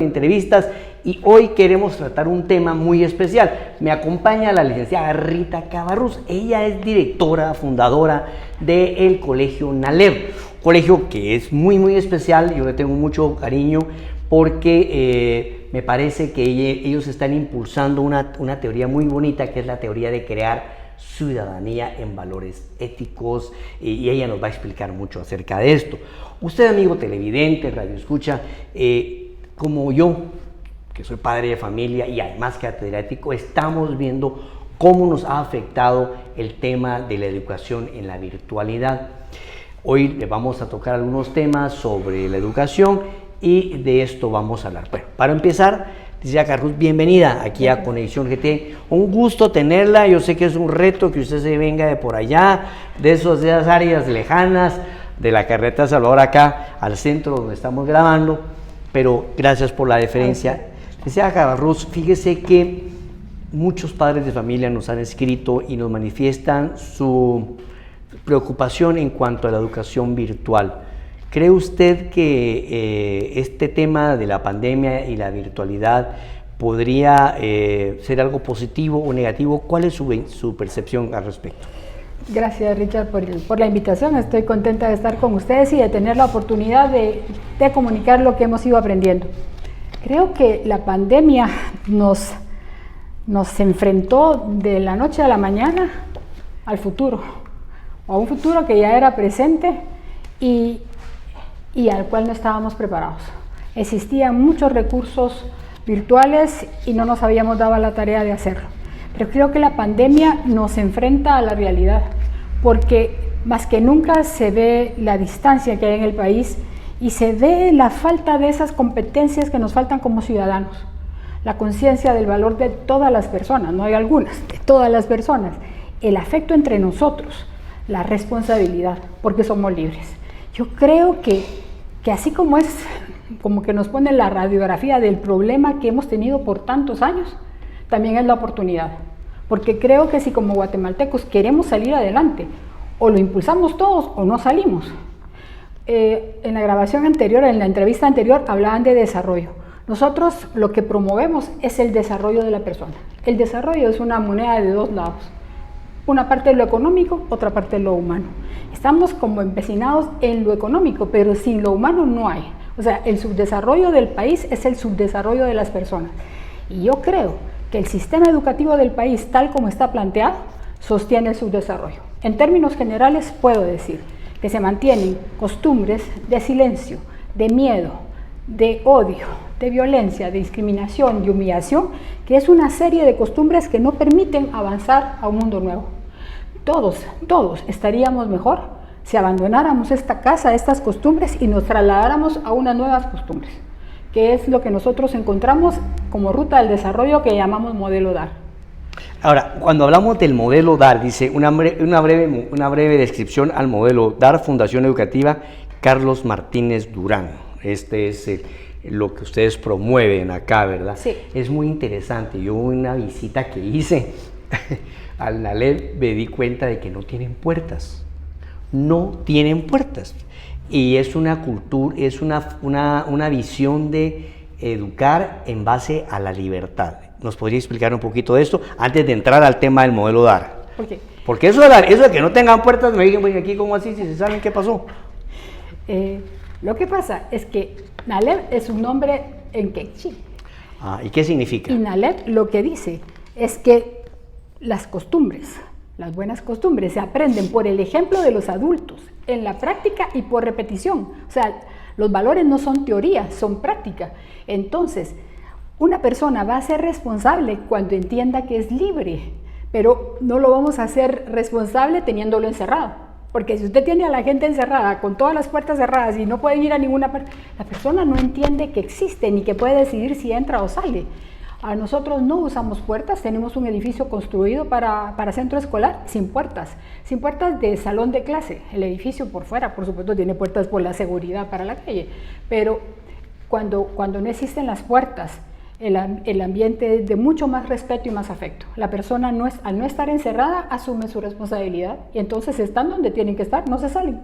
Entrevistas y hoy queremos tratar un tema muy especial. Me acompaña la licenciada Rita Cabarrús. Ella es directora, fundadora del Colegio NALEV, colegio que es muy especial. Yo le tengo mucho cariño porque me parece que ellos están impulsando una teoría muy bonita, que es la teoría de crear ciudadanía en valores éticos, y ella nos va a explicar mucho acerca de esto. Usted, amigo televidente, radioescucha, como yo, que soy padre de familia y además catedrático, estamos viendo cómo nos ha afectado el tema de la educación en la virtualidad. Hoy le vamos a tocar algunos temas sobre la educación y de esto vamos a hablar. Bueno, para empezar, licenciada Cabarrús, bienvenida aquí a Conexión GT. Un gusto tenerla. Yo sé que es un reto que usted se venga de por allá, de esas áreas lejanas, de la carretera Salvador acá al centro donde estamos grabando, pero gracias por la deferencia. Licenciada Cabarrús, fíjese que muchos padres de familia nos han escrito y nos manifiestan su preocupación en cuanto a la educación virtual. ¿Cree usted que este tema de la pandemia y la virtualidad podría ser algo positivo o negativo? ¿Cuál es su percepción al respecto? Gracias, Richard, por la invitación. Estoy contenta de estar con ustedes y de tener la oportunidad de comunicar lo que hemos ido aprendiendo. Creo que la pandemia nos enfrentó de la noche a la mañana al futuro, a un futuro que ya era presente y al cual no estábamos preparados. Existían muchos recursos virtuales y no nos habíamos dado la tarea de hacerlo. Pero creo que la pandemia nos enfrenta a la realidad, porque más que nunca se ve la distancia que hay en el país y se ve la falta de esas competencias que nos faltan como ciudadanos. La conciencia del valor de todas las personas, no hay algunas, de todas las personas. El afecto entre nosotros, la responsabilidad, porque somos libres. Yo creo que así como es, como que nos pone la radiografía del problema que hemos tenido por tantos años, también es la oportunidad, porque creo que si como guatemaltecos queremos salir adelante, o lo impulsamos todos o no salimos. En la grabación anterior, en la entrevista anterior, hablaban de desarrollo. Nosotros lo que promovemos es el desarrollo de la persona. El desarrollo es una moneda de dos lados, una parte de lo económico, otra parte de lo humano. Estamos como empecinados en lo económico, pero sin lo humano no hay. O sea, el subdesarrollo del país es el subdesarrollo de las personas. Y yo creo que el sistema educativo del país, tal como está planteado, sostiene el subdesarrollo. En términos generales, puedo decir que se mantienen costumbres de silencio, de miedo, de odio, de violencia, de discriminación, de humillación, que es una serie de costumbres que no permiten avanzar a un mundo nuevo. Todos estaríamos mejor si abandonáramos esta casa, estas costumbres y nos trasladáramos a unas nuevas costumbres, que es lo que nosotros encontramos como ruta del desarrollo que llamamos modelo DAR. Ahora, cuando hablamos del modelo DAR, dice una breve descripción al modelo DAR, Fundación Educativa Carlos Martínez Durán. Este es lo que ustedes promueven acá, ¿verdad? Sí. Es muy interesante. Yo una visita que hice al NALEV me di cuenta de que no tienen puertas. No tienen puertas. Y es una cultura, es una visión de educar en base a la libertad. ¿Nos podría explicar un poquito de esto antes de entrar al tema del modelo DAR? ¿Por qué? Porque eso de que no tengan puertas, me digan, aquí cómo así, si se saben qué pasó. Lo que pasa es que NALEV es un nombre en quechua. ¿Y qué significa? Y NALEV lo que dice es que las costumbres, las buenas costumbres, se aprenden por el ejemplo de los adultos, en la práctica y por repetición. O sea, los valores no son teoría, son práctica. Entonces, una persona va a ser responsable cuando entienda que es libre, pero no lo vamos a hacer responsable teniéndolo encerrado. Porque si usted tiene a la gente encerrada, con todas las puertas cerradas y no pueden ir a ninguna parte, la persona no entiende que existe ni que puede decidir si entra o sale. A nosotros no usamos puertas, tenemos un edificio construido para centro escolar sin puertas de salón de clase. El edificio por fuera, por supuesto, tiene puertas por la seguridad para la calle, pero cuando no existen las puertas, el ambiente es de mucho más respeto y más afecto. La persona al no estar encerrada asume su responsabilidad y entonces están donde tienen que estar, no se salen.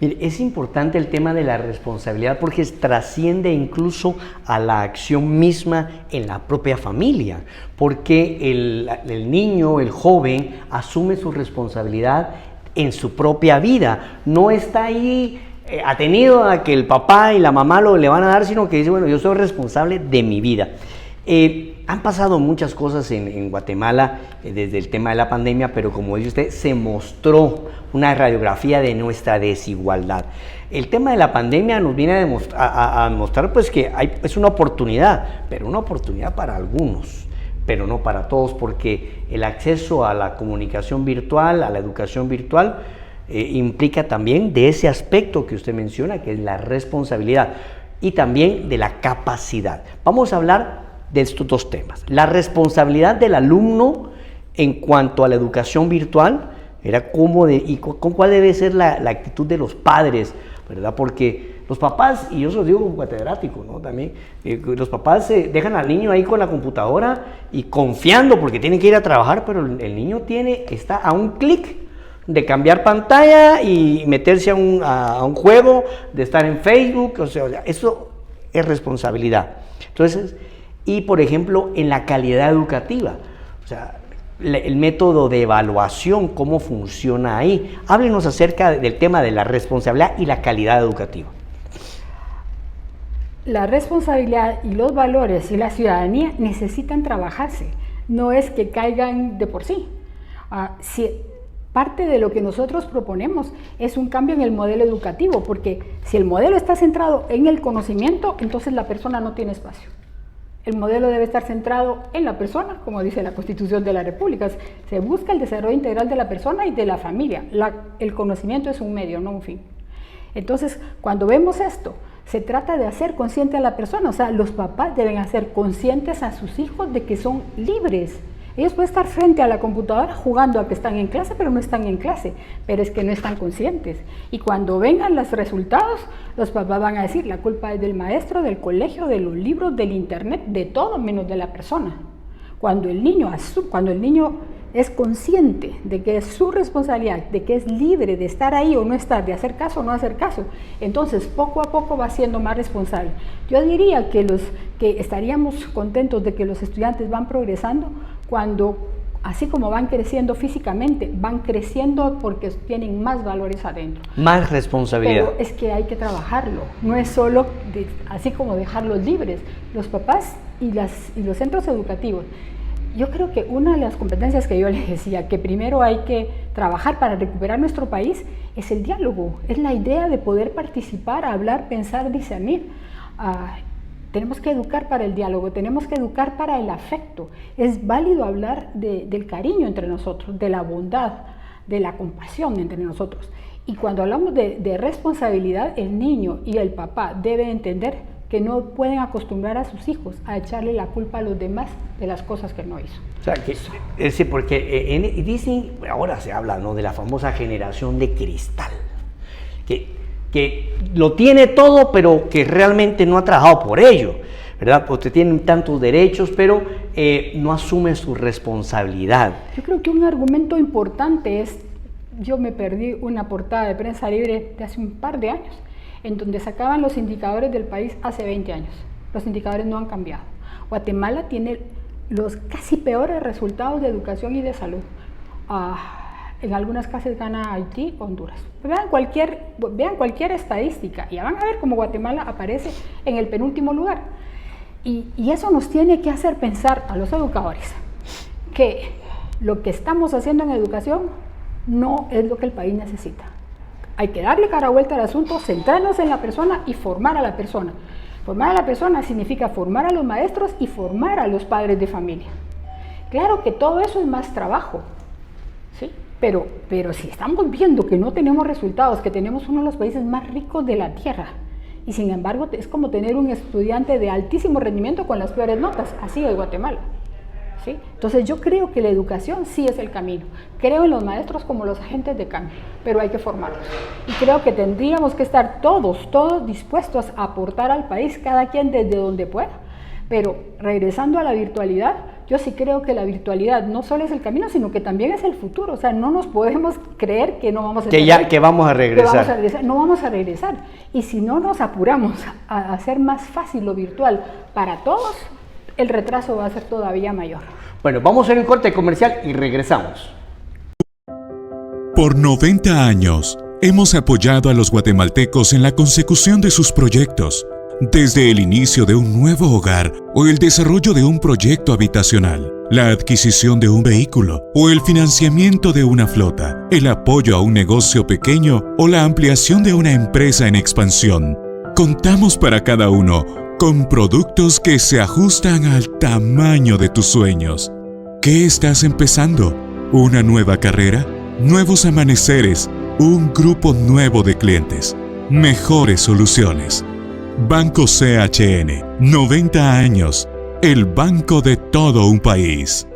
Mire, es importante el tema de la responsabilidad porque trasciende incluso a la acción misma en la propia familia, porque el niño, el joven, asume su responsabilidad en su propia vida, no está ahí atenido a que el papá y la mamá le van a dar, sino que dice, bueno, yo soy responsable de mi vida. Han pasado muchas cosas en Guatemala desde el tema de la pandemia, pero como dice usted, se mostró una radiografía de nuestra desigualdad. El tema de la pandemia nos viene a mostrar pues, que es una oportunidad, pero una oportunidad para algunos, pero no para todos, porque el acceso a la comunicación virtual, a la educación virtual, implica también de ese aspecto que usted menciona, que es la responsabilidad, y también de la capacidad. Vamos a hablar de estos dos temas. La responsabilidad del alumno en cuanto a la educación virtual, era cómo y con cuál debe ser la actitud de los padres, ¿verdad? Porque los papás, y yo se lo digo como catedrático, ¿no? También, los papás dejan al niño ahí con la computadora y confiando porque tiene que ir a trabajar, pero el niño está a un clic de cambiar pantalla y meterse a un juego, de estar en Facebook, o sea, eso es responsabilidad. Entonces, y por ejemplo, en la calidad educativa, o sea, el método de evaluación, cómo funciona ahí. Háblenos acerca del tema de la responsabilidad y la calidad educativa. La responsabilidad y los valores y la ciudadanía necesitan trabajarse, no es que caigan de por sí. Si parte de lo que nosotros proponemos es un cambio en el modelo educativo, porque si el modelo está centrado en el conocimiento, entonces la persona no tiene espacio. El modelo debe estar centrado en la persona, como dice la Constitución de la República. Se busca el desarrollo integral de la persona y de la familia. El conocimiento es un medio, no un fin. Entonces, cuando vemos esto, se trata de hacer consciente a la persona. O sea, los papás deben hacer conscientes a sus hijos de que son libres. Ellos pueden estar frente a la computadora jugando a que están en clase, pero no están en clase, pero es que no están conscientes. Y cuando vengan los resultados, los papás van a decir, la culpa es del maestro, del colegio, de los libros, del internet, de todo menos de la persona. Cuando el niño es consciente de que es su responsabilidad, de que es libre de estar ahí o no estar, de hacer caso o no hacer caso, entonces poco a poco va siendo más responsable. Yo diría que estaríamos contentos de que los estudiantes van progresando cuando, así como van creciendo físicamente, van creciendo porque tienen más valores adentro. Más responsabilidad. Pero es que hay que trabajarlo, no es solo así como dejarlos libres. Los papás y los centros educativos. Yo creo que una de las competencias que yo les decía, que primero hay que trabajar para recuperar nuestro país, es el diálogo, es la idea de poder participar, hablar, pensar, discernir. Tenemos que educar para el diálogo, tenemos que educar para el afecto. Es válido hablar del cariño entre nosotros, de la bondad, de la compasión entre nosotros. Y cuando hablamos de responsabilidad, el niño y el papá deben entender que no pueden acostumbrar a sus hijos a echarle la culpa a los demás de las cosas que no hizo. O sea, porque dicen, ahora se habla, ¿no?, de la famosa generación de cristal, que lo tiene todo, pero que realmente no ha trabajado por ello, ¿verdad? Porque tienen tantos derechos, pero no asume su responsabilidad. Yo creo que un argumento importante es, yo me perdí una portada de Prensa Libre de hace un par de años, en donde sacaban los indicadores del país hace 20 años. Los indicadores no han cambiado. Guatemala tiene los casi peores resultados de educación y de salud. En algunas clases gana Haití, Honduras. Vean cualquier estadística y ya van a ver cómo Guatemala aparece en el penúltimo lugar. Y eso nos tiene que hacer pensar a los educadores que lo que estamos haciendo en educación no es lo que el país necesita. Hay que darle cara vuelta al asunto, centrarnos en la persona y formar a la persona. Formar a la persona significa formar a los maestros y formar a los padres de familia. Claro que todo eso es más trabajo, ¿sí? Pero si estamos viendo que no tenemos resultados, que tenemos uno de los países más ricos de la tierra, y sin embargo es como tener un estudiante de altísimo rendimiento con las peores notas, así es Guatemala. ¿Sí? Entonces yo creo que la educación sí es el camino. Creo en los maestros como los agentes de cambio, pero hay que formarlos. Y creo que tendríamos que estar todos dispuestos a aportar al país, cada quien desde donde pueda. Pero regresando a la virtualidad, yo sí creo que la virtualidad no solo es el camino, sino que también es el futuro. O sea, no nos podemos creer que no vamos a que vamos a regresar. No vamos a regresar. Y si no nos apuramos a hacer más fácil lo virtual para todos, el retraso va a ser todavía mayor. Bueno, vamos a hacer un corte comercial y regresamos. Por 90 años, hemos apoyado a los guatemaltecos en la consecución de sus proyectos, desde el inicio de un nuevo hogar o el desarrollo de un proyecto habitacional, la adquisición de un vehículo o el financiamiento de una flota, el apoyo a un negocio pequeño o la ampliación de una empresa en expansión. Contamos para cada uno con productos que se ajustan al tamaño de tus sueños. ¿Qué estás empezando? ¿Una nueva carrera? ¿Nuevos amaneceres? ¿Un grupo nuevo de clientes? Mejores soluciones. Banco CHN, 90 años, el banco de todo un país.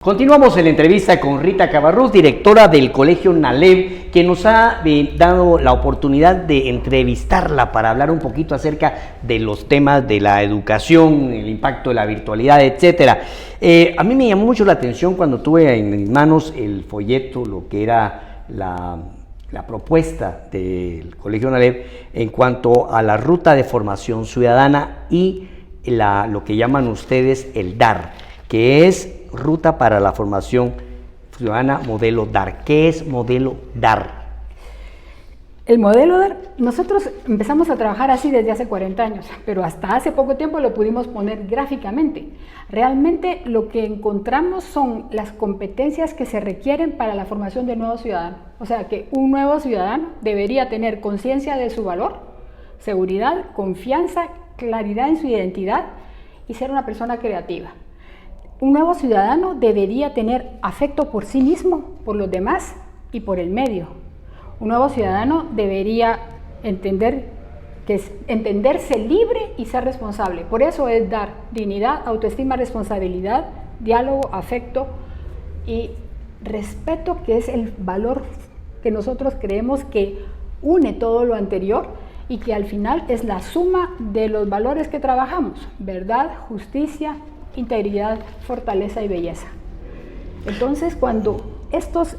Continuamos en la entrevista con Rita Cabarrús, directora del Colegio NALEV, que nos ha dado la oportunidad de entrevistarla para hablar un poquito acerca de los temas de la educación, el impacto de la virtualidad, etcétera. A mí me llamó mucho la atención cuando tuve en mis manos el folleto, lo que era la propuesta del Colegio NALEV en cuanto a la ruta de formación ciudadana y lo que llaman ustedes el DAR, que es Ruta para la Formación Ciudadana Modelo DAR. ¿Qué es Modelo DAR? El modelo DAR, nosotros empezamos a trabajar así desde hace 40 años, pero hasta hace poco tiempo lo pudimos poner gráficamente. Realmente lo que encontramos son las competencias que se requieren para la formación del nuevo ciudadano. O sea que un nuevo ciudadano debería tener conciencia de su valor, seguridad, confianza, claridad en su identidad y ser una persona creativa. Un nuevo ciudadano debería tener afecto por sí mismo, por los demás y por el medio. Un nuevo ciudadano debería entenderse libre y ser responsable. Por eso es dar dignidad, autoestima, responsabilidad, diálogo, afecto y respeto, que es el valor que nosotros creemos que une todo lo anterior y que al final es la suma de los valores que trabajamos: verdad, justicia, integridad, fortaleza y belleza. Entonces, cuando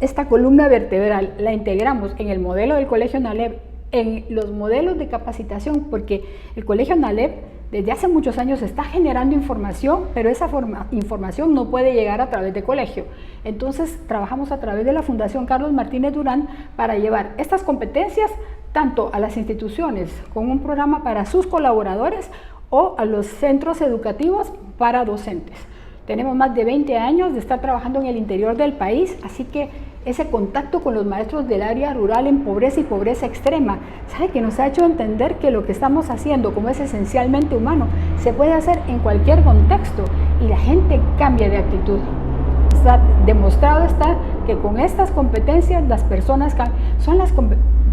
esta columna vertebral la integramos en el modelo del Colegio NALEV, en los modelos de capacitación, porque el Colegio NALEV desde hace muchos años está generando información, pero esa información no puede llegar a través de colegio. Entonces, trabajamos a través de la Fundación Carlos Martínez Durán para llevar estas competencias tanto a las instituciones con un programa para sus colaboradores o a los centros educativos para docentes. Tenemos más de 20 años de estar trabajando en el interior del país, así que ese contacto con los maestros del área rural en pobreza y pobreza extrema, ¿sabe? Que nos ha hecho entender que lo que estamos haciendo, como es esencialmente humano, se puede hacer en cualquier contexto y la gente cambia de actitud. Demostrado está que con estas competencias las personas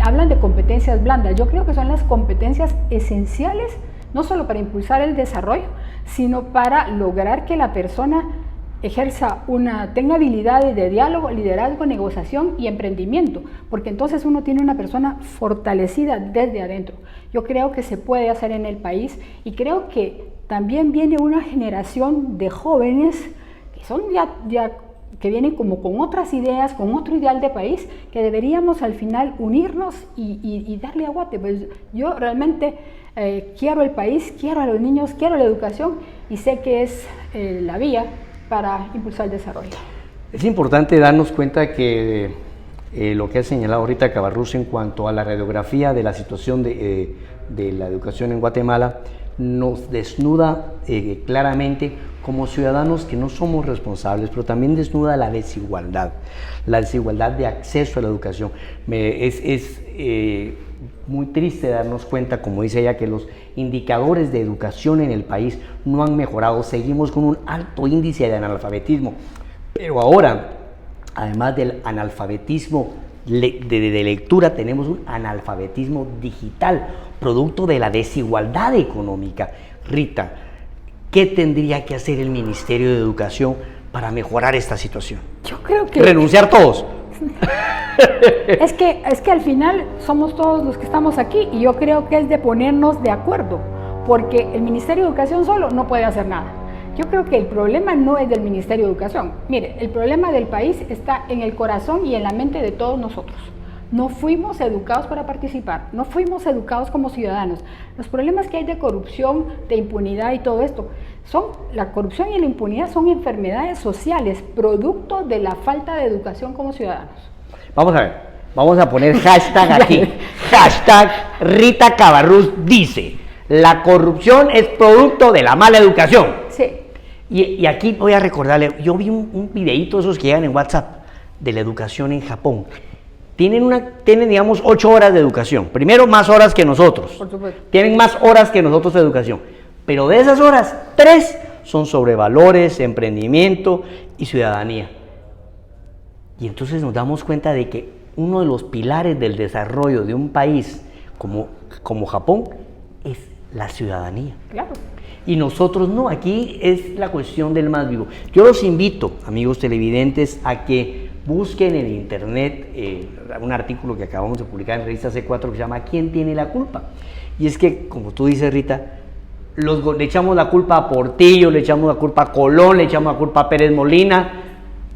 hablan de competencias blandas. Yo creo que son las competencias esenciales, no solo para impulsar el desarrollo, sino para lograr que la persona tenga habilidades de diálogo, liderazgo, negociación y emprendimiento, porque entonces uno tiene una persona fortalecida desde adentro. Yo creo que se puede hacer en el país y creo que también viene una generación de jóvenes que son que vienen como con otras ideas, con otro ideal de país, que deberíamos al final unirnos y darle aguante. Pues yo realmente quiero el país, quiero a los niños, quiero la educación y sé que es la vía para impulsar el desarrollo. Es importante darnos cuenta que lo que ha señalado ahorita Cabarrús en cuanto a la radiografía de la situación de la educación en Guatemala nos desnuda claramente como ciudadanos que no somos responsables, pero también desnuda la desigualdad de acceso a la educación. Es muy triste darnos cuenta, como dice ella, que los indicadores de educación en el país no han mejorado, seguimos con un alto índice de analfabetismo, pero ahora, además del analfabetismo de lectura, tenemos un analfabetismo digital, producto de la desigualdad económica. Rita, ¿qué tendría que hacer el Ministerio de Educación para mejorar esta situación? Yo creo que... ¿Renunciar todos? Es que al final somos todos los que estamos aquí y yo creo que es de ponernos de acuerdo, porque el Ministerio de Educación solo no puede hacer nada. Yo creo que el problema no es del Ministerio de Educación. Mire, el problema del país está en el corazón y en la mente de todos nosotros. No fuimos educados para participar, no fuimos educados como ciudadanos. Los problemas que hay de corrupción, de impunidad y todo esto, la corrupción y la impunidad son enfermedades sociales, producto de la falta de educación como ciudadanos. Vamos a ver, vamos a poner hashtag aquí. Hashtag Rita Cabarrús dice, la corrupción es producto de la mala educación. Sí. Y aquí voy a recordarle, yo vi un videíto esos que llegan en WhatsApp de la educación en Japón. Tienen, digamos, 8 horas de educación. Primero, más horas que nosotros. Por supuesto. Tienen más horas que nosotros de educación. Pero de esas horas, 3 son sobre valores, emprendimiento y ciudadanía. Y entonces nos damos cuenta de que uno de los pilares del desarrollo de un país como Japón es la ciudadanía. Claro. Y nosotros no, aquí es la cuestión del más vivo. Yo los invito, amigos televidentes, a que busquen en internet un artículo que acabamos de publicar en revista C4 que se llama ¿Quién tiene la culpa? Y es que, como tú dices, Rita, le echamos la culpa a Portillo, le echamos la culpa a Colón, le echamos la culpa a Pérez Molina,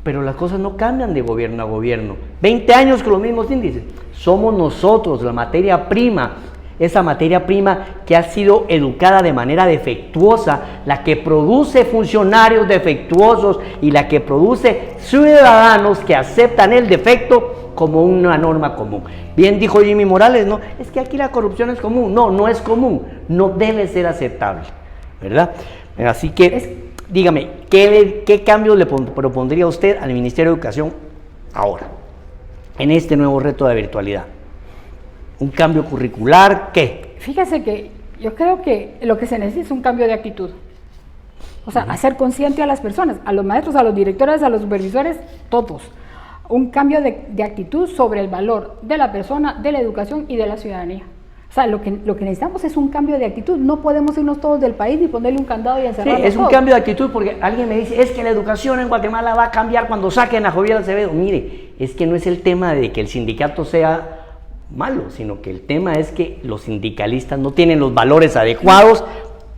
pero las cosas no cambian de gobierno a gobierno. 20 años con los mismos índices. Somos nosotros, la materia prima, esa materia prima que ha sido educada de manera defectuosa, la que produce funcionarios defectuosos y la que produce ciudadanos que aceptan el defecto como una norma común. Bien dijo Jimmy Morales, ¿no? Es que aquí la corrupción es común. No, no es común, no debe ser aceptable, ¿verdad? Así que, dígame, ¿qué cambios le propondría usted al Ministerio de Educación ahora, en este nuevo reto de virtualidad? ¿Un cambio curricular? ¿Qué? Fíjese que yo creo que lo que se necesita es un cambio de actitud. O sea, hacer consciente a las personas, a los maestros, a los directores, a los supervisores, todos. Un cambio de actitud sobre el valor de la persona, de la educación y de la ciudadanía. O sea, lo que necesitamos es un cambio de actitud. No podemos irnos todos del país ni ponerle un candado y encerrarnos. Sí, es un cambio de actitud porque alguien me dice, es que la educación en Guatemala va a cambiar cuando saquen a Joviel Acevedo. Mire, es que no es el tema de que el sindicato sea malo, sino que el tema es que los sindicalistas no tienen los valores adecuados.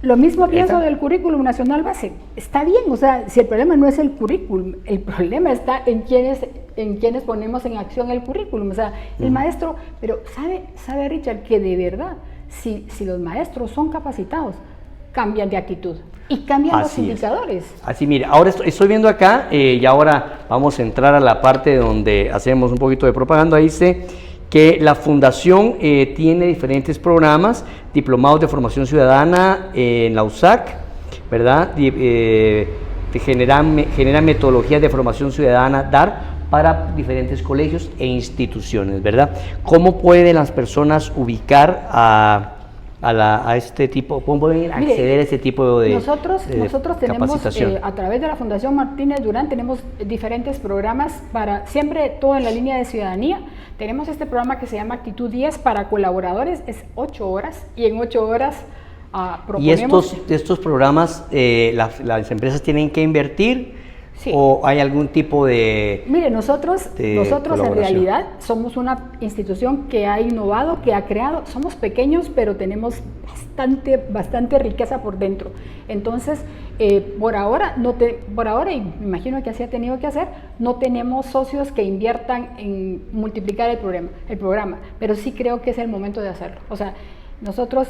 Lo mismo pienso del currículum nacional base. Está bien, o sea, si el problema no es el currículum, el problema está en quienes ponemos en acción el currículum. O sea, el maestro, pero sabe Richard, que de verdad, si los maestros son capacitados, cambian de actitud y cambian los indicadores. Así, mire, ahora estoy viendo acá y ahora vamos a entrar a la parte donde hacemos un poquito de propaganda. Ahí dice que la Fundación tiene diferentes programas, diplomados de formación ciudadana en la USAC, ¿verdad? Generan metodologías de formación ciudadana, DAR, para diferentes colegios e instituciones, ¿verdad? ¿Cómo pueden las personas ubicar a este tipo, cómo pueden acceder a este tipo de nosotros tenemos capacitación? A través de la Fundación Martínez Durán tenemos diferentes programas para siempre todo en la línea de ciudadanía. Tenemos este programa que se llama Actitud 10 para colaboradores, es 8 horas y en 8 horas proponemos... ¿Y estos programas las empresas tienen que invertir? Sí. ¿O hay algún tipo de... Mire, nosotros en realidad somos una institución que ha innovado, que ha creado, somos pequeños, pero tenemos bastante riqueza por dentro. Entonces, por ahora, y me imagino que así ha tenido que hacer, no tenemos socios que inviertan en multiplicar el programa, pero sí creo que es el momento de hacerlo. O sea, nosotros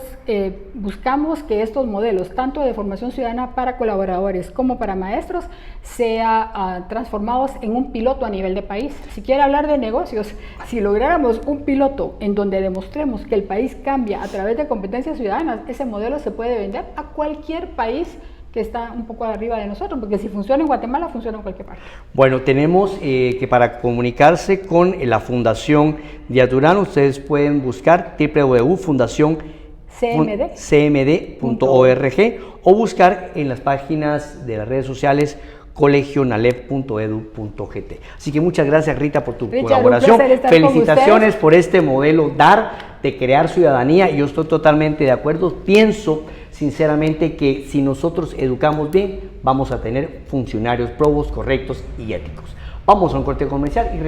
buscamos que estos modelos, tanto de formación ciudadana para colaboradores como para maestros, sean transformados en un piloto a nivel de país. Si quiere hablar de negocios, si lográramos un piloto en donde demostremos que el país cambia a través de competencias ciudadanas, ese modelo se puede vender a cualquier país que está un poco arriba de nosotros, porque si funciona en Guatemala, funciona en cualquier parte. Bueno, tenemos que para comunicarse con la Fundación Díaz Durán, ustedes pueden buscar www.fundacioncmd.org o buscar en las páginas de las redes sociales colegionalep.edu.gt. Así que muchas gracias, Rita, por tu colaboración. Felicitaciones por este modelo DAR de crear ciudadanía. Yo estoy totalmente de acuerdo. Pienso sinceramente que si nosotros educamos bien, vamos a tener funcionarios probos, correctos y éticos. Vamos a un corte comercial y